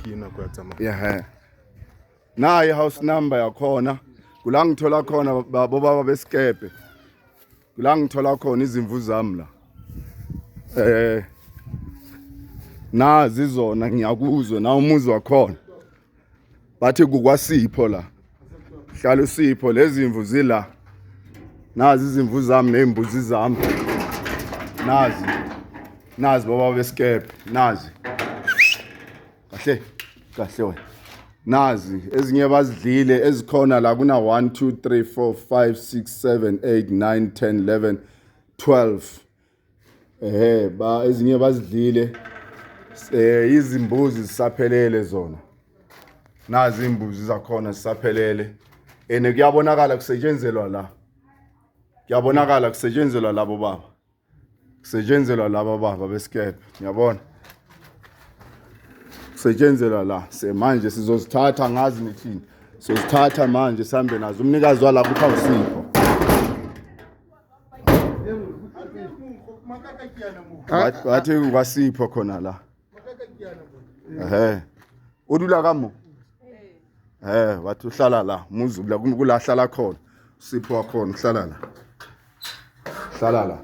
kina kuyatsamaya. Yeah. Nayi house number yakhona. Kula ngithola khona baba besikepe. Kula ngithola khona izimvu zami la. Nazi zona ngiyakuzwe na umuzi wakhona. Bathi kukwasipho la. Hlala uSipho lezi zimvu zila. Nazi izimvu zami nezimbuzi zami. Nazi baba besikepe. Nazi. Kahle wena. Nazi ezinye bazidlile ezikhona la kuna 1 2 3 4 5 6 7 8 9 10 11 12 ba ezinye bazidlile izimbuzi zisaphelele zona. Nazi imbuzi zakhona zisaphelele ene kuyabonakala kusetshenzelwa la. Kuyabonakala kusetshenzelwa labo baba. Kusetshenzelwa laba baba besikepe. Ngiyabona. Kusetshenzelwa la manje sizozithatha ngazi nithini sizozithatha manje sihambe nazo umnikazi wala kuthiwa uSipho bathi kwaSipho khona la udula kamo wathi uhlala la umuzi la kula hlala khona uSipho wakhona uhlala la